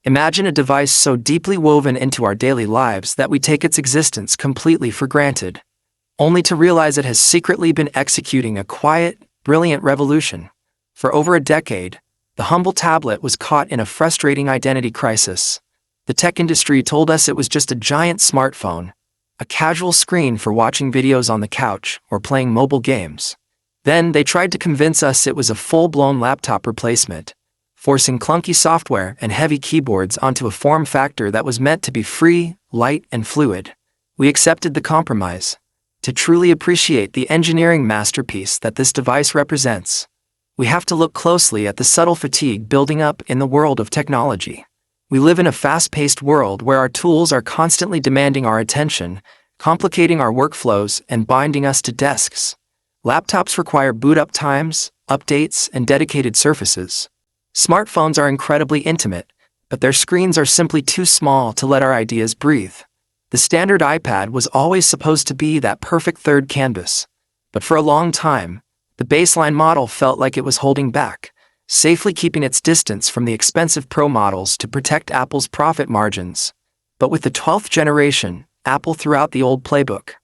Imagine a device so deeply woven into our daily lives that we take its existence completely for granted, only to realize it has secretly been executing a quiet, brilliant revolution. For over a decade, the humble tablet was caught in a frustrating identity crisis. The tech industry told us it was just a giant smartphone, a casual screen for watching videos on the couch or playing mobile games. Then they tried to convince us it was a full-blown laptop replacement, forcing clunky software and heavy keyboards onto a form factor that was meant to be free, light, and fluid. We accepted the compromise. To truly appreciate the engineering masterpiece that this device represents, we have to look closely at the subtle fatigue building up in the world of technology. We live in a fast-paced world where our tools are constantly demanding our attention, complicating our workflows, and binding us to desks. Laptops require boot-up times, updates, and dedicated surfaces. Smartphones are incredibly intimate, but their screens are simply too small to let our ideas breathe. The standard iPad was always supposed to be that perfect third canvas, but for a long time, the baseline model felt like it was holding back, safely keeping its distance from the expensive Pro models to protect Apple's profit margins. But with the 12th generation, Apple threw out the old playbook.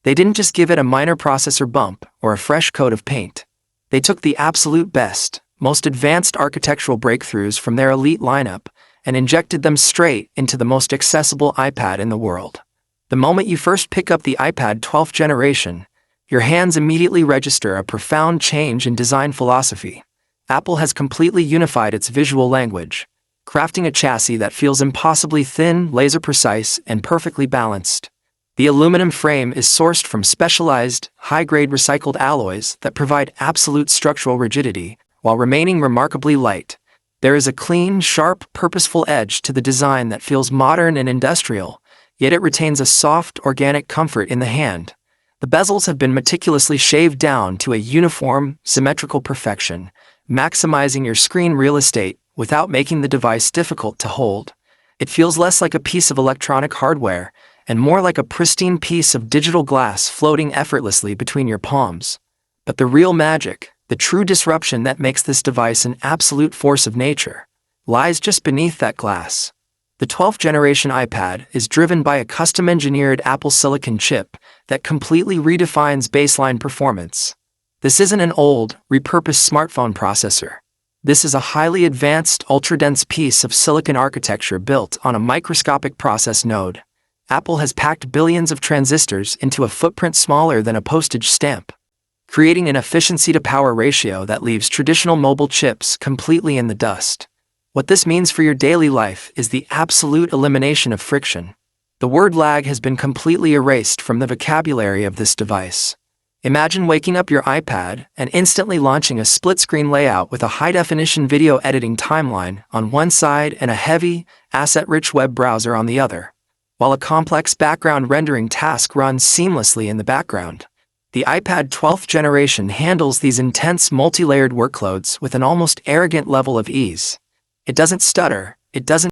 They didn't just give it a minor processor bump or a fresh coat of paint. They took the absolute best, most advanced architectural breakthroughs from their elite lineup and injected them straight into the most accessible iPad in the world. The moment you first pick up the iPad 12th generation, your hands immediately register a profound change in design philosophy. Apple has completely unified its visual language, crafting a chassis that feels impossibly thin, laser-precise, and perfectly balanced. The aluminum frame is sourced from specialized, high-grade recycled alloys that provide absolute structural rigidity, while remaining remarkably light. There is a clean, sharp, purposeful edge to the design that feels modern and industrial, yet it retains a soft, organic comfort in the hand. The bezels have been meticulously shaved down to a uniform, symmetrical perfection, maximizing your screen real estate without making the device difficult to hold. It feels less like a piece of electronic hardware and more like a pristine piece of digital glass floating effortlessly between your palms. But the real magic, the true disruption that makes this device an absolute force of nature, lies just beneath that glass. The 12th generation iPad is driven by a custom-engineered Apple Silicon chip that completely redefines baseline performance. This isn't an old, repurposed smartphone processor. This is a highly advanced, ultra-dense piece of silicon architecture built on a microscopic process node. Apple has packed billions of transistors into a footprint smaller than a postage stamp, creating an efficiency-to-power ratio that leaves traditional mobile chips completely in the dust. What this means for your daily life is the absolute elimination of friction. The word lag has been completely erased from the vocabulary of this device. Imagine waking up your iPad and instantly launching a split-screen layout with a high-definition video editing timeline on one side and a heavy, asset-rich web browser on the other, while a complex background rendering task runs seamlessly in the background. The iPad 12th generation handles these intense multi-layered workloads with an almost arrogant level of ease. It doesn't stutter, it doesn't